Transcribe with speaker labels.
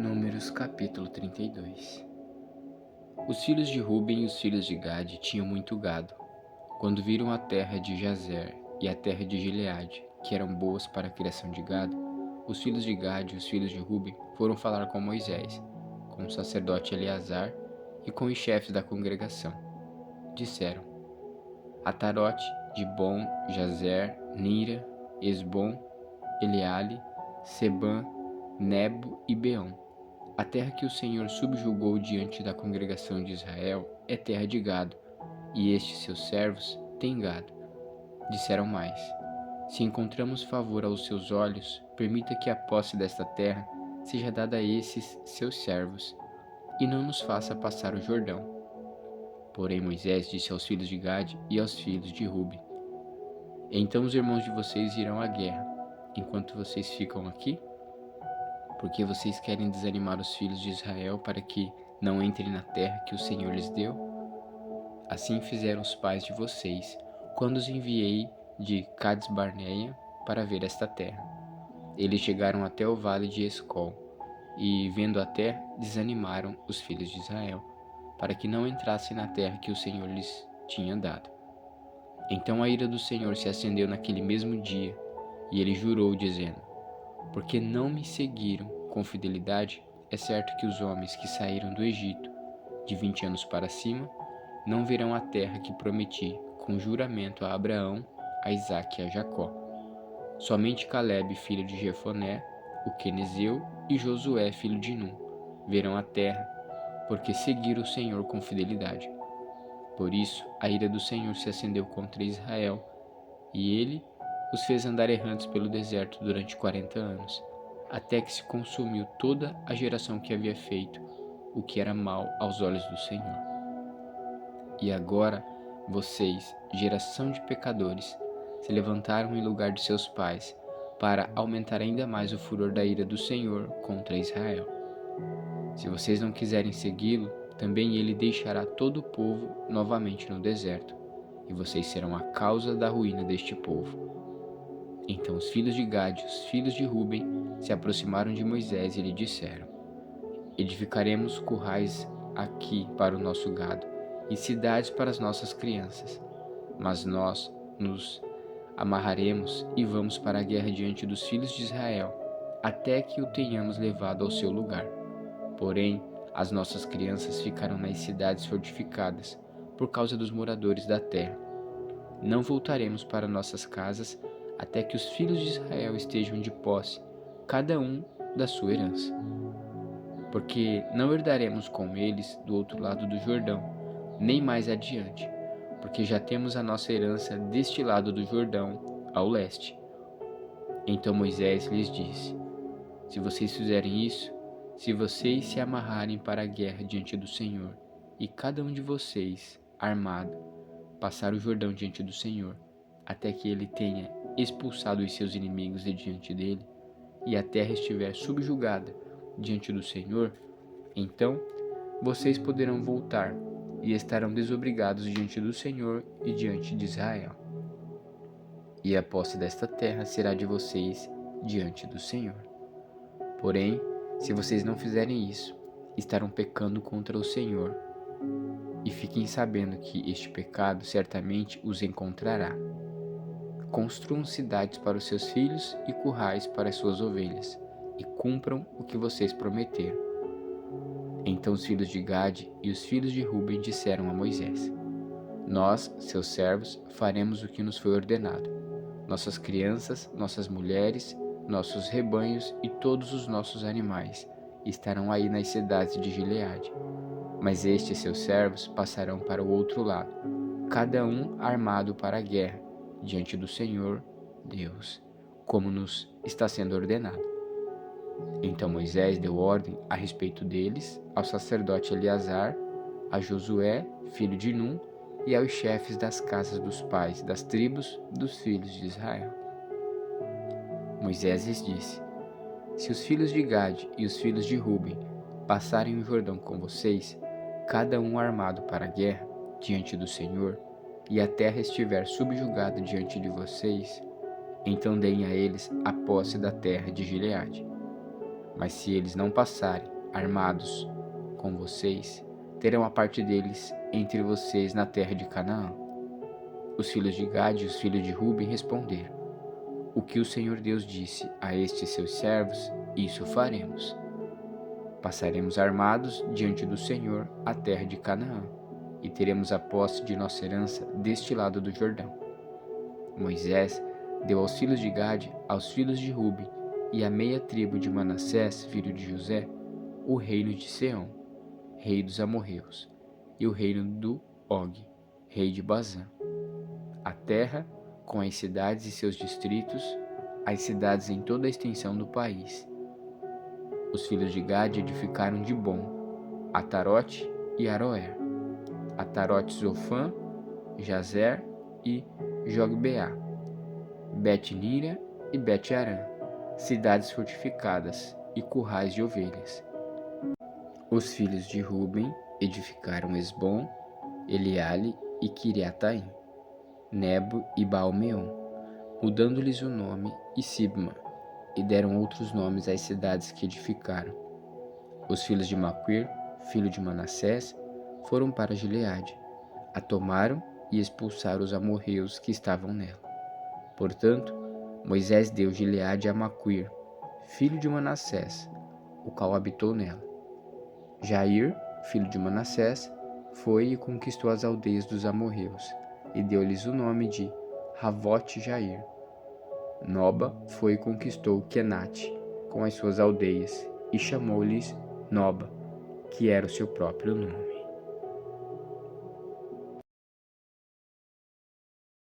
Speaker 1: Números capítulo 32. Os filhos de Ruben e os filhos de Gade tinham muito gado. Quando viram a terra de Jazer e a terra de Gileade, que eram boas para a criação de gado, os filhos de Gade e os filhos de Ruben foram falar com Moisés, com o sacerdote Eleazar e com os chefes da congregação. Disseram: Atarote, Dibon, Jazer, Nira, Esbom, Eleale, Sebã, Nebo e Beão. A terra que o Senhor subjugou diante da congregação de Israel é terra de gado, e estes seus servos têm gado. Disseram mais: Se encontramos favor aos seus olhos, permita que a posse desta terra seja dada a esses seus servos, e não nos faça passar o Jordão. Porém Moisés disse aos filhos de Gade e aos filhos de Ruben: Então os irmãos de vocês irão à guerra, enquanto vocês ficam aqui? Porque vocês querem desanimar os filhos de Israel para que não entrem na terra que o Senhor lhes deu? Assim fizeram os pais de vocês, quando os enviei de Cades-Barneia para ver esta terra. Eles chegaram até o vale de Escol, e, vendo a terra, desanimaram os filhos de Israel, para que não entrassem na terra que o Senhor lhes tinha dado. Então a ira do Senhor se acendeu naquele mesmo dia, e ele jurou, dizendo: Porque não me seguiram com fidelidade, é certo que os homens que saíram do Egito, de 20 anos para cima, não verão a terra que prometi com juramento a Abraão, a Isaque e a Jacó. Somente Calebe, filho de Jefoné, o quenezeu, e Josué, filho de Num, verão a terra, porque seguiram o Senhor com fidelidade. Por isso, a ira do Senhor se acendeu contra Israel, e ele os fez andar errantes pelo deserto durante 40 anos, até que se consumiu toda a geração que havia feito o que era mal aos olhos do Senhor. E agora, vocês, geração de pecadores, se levantaram em lugar de seus pais, para aumentar ainda mais o furor da ira do Senhor contra Israel. Se vocês não quiserem segui-lo, também ele deixará todo o povo novamente no deserto, e vocês serão a causa da ruína deste povo. Então os filhos de Gade e os filhos de Ruben se aproximaram de Moisés e lhe disseram: Edificaremos currais aqui para o nosso gado e cidades para as nossas crianças. Mas nós nos amarraremos e vamos para a guerra diante dos filhos de Israel, até que o tenhamos levado ao seu lugar. Porém, as nossas crianças ficarão nas cidades fortificadas, por causa dos moradores da terra. Não voltaremos para nossas casas até que os filhos de Israel estejam de posse, cada um da sua herança. Porque não herdaremos com eles do outro lado do Jordão, nem mais adiante, porque já temos a nossa herança deste lado do Jordão, ao leste. Então Moisés lhes disse: Se vocês fizerem isso, se vocês se amarrarem para a guerra diante do Senhor, e cada um de vocês, armado, passar o Jordão diante do Senhor, até que ele tenha expulsado os seus inimigos de diante dele, e a terra estiver subjugada diante do Senhor, então vocês poderão voltar e estarão desobrigados diante do Senhor e diante de Israel. E a posse desta terra será de vocês diante do Senhor. Porém, se vocês não fizerem isso, estarão pecando contra o Senhor. E fiquem sabendo que este pecado certamente os encontrará. Construam cidades para os seus filhos e currais para as suas ovelhas, e cumpram o que vocês prometeram. Então os filhos de Gade e os filhos de Ruben disseram a Moisés: Nós, seus servos, faremos o que nos foi ordenado. Nossas crianças, nossas mulheres, nossos rebanhos e todos os nossos animais estarão aí nas cidades de Gileade. Mas estes seus servos passarão para o outro lado, cada um armado para a guerra, diante do Senhor, Deus, como nos está sendo ordenado. Então Moisés deu ordem a respeito deles ao sacerdote Eleazar, a Josué, filho de Num, e aos chefes das casas dos pais das tribos dos filhos de Israel. Moisés lhes disse: Se os filhos de Gade e os filhos de Ruben passarem o Jordão com vocês, cada um armado para a guerra, diante do Senhor, e a terra estiver subjugada diante de vocês, então deem a eles a posse da terra de Gileade. Mas se eles não passarem armados com vocês, terão a parte deles entre vocês na terra de Canaã. Os filhos de Gade e os filhos de Ruben responderam: O que o Senhor Deus disse a estes seus servos, isso faremos. Passaremos armados diante do Senhor a terra de Canaã, e teremos a posse de nossa herança deste lado do Jordão. Moisés deu aos filhos de Gade, aos filhos de Ruben e à meia tribo de Manassés, filho de José, o reino de Seom, rei dos amorreus, e o reino do Og, rei de Bazã, a terra com as cidades e seus distritos, as cidades em toda a extensão do país. Os filhos de Gade edificaram Dibom, Atarote e Aroer, Atarote Zofã, Jazer e Jogbeá, Bet-Nira e Bet-Arã, cidades fortificadas e currais de ovelhas. Os filhos de Ruben edificaram Esbom, Eleale e Quiriataim, Nebo e Baal-Meon, mudando-lhes o nome, e Sibma, e deram outros nomes às cidades que edificaram. Os filhos de Maquir, filho de Manassés, foram para Gileade, a tomaram e expulsaram os amorreus que estavam nela. Portanto, Moisés deu Gileade a Maquir, filho de Manassés, o qual habitou nela. Jair, filho de Manassés, foi e conquistou as aldeias dos amorreus, e deu-lhes o nome de Ravote-Jair. Noba foi e conquistou Quenate, com as suas aldeias, e chamou-lhes Noba, que era o seu próprio nome.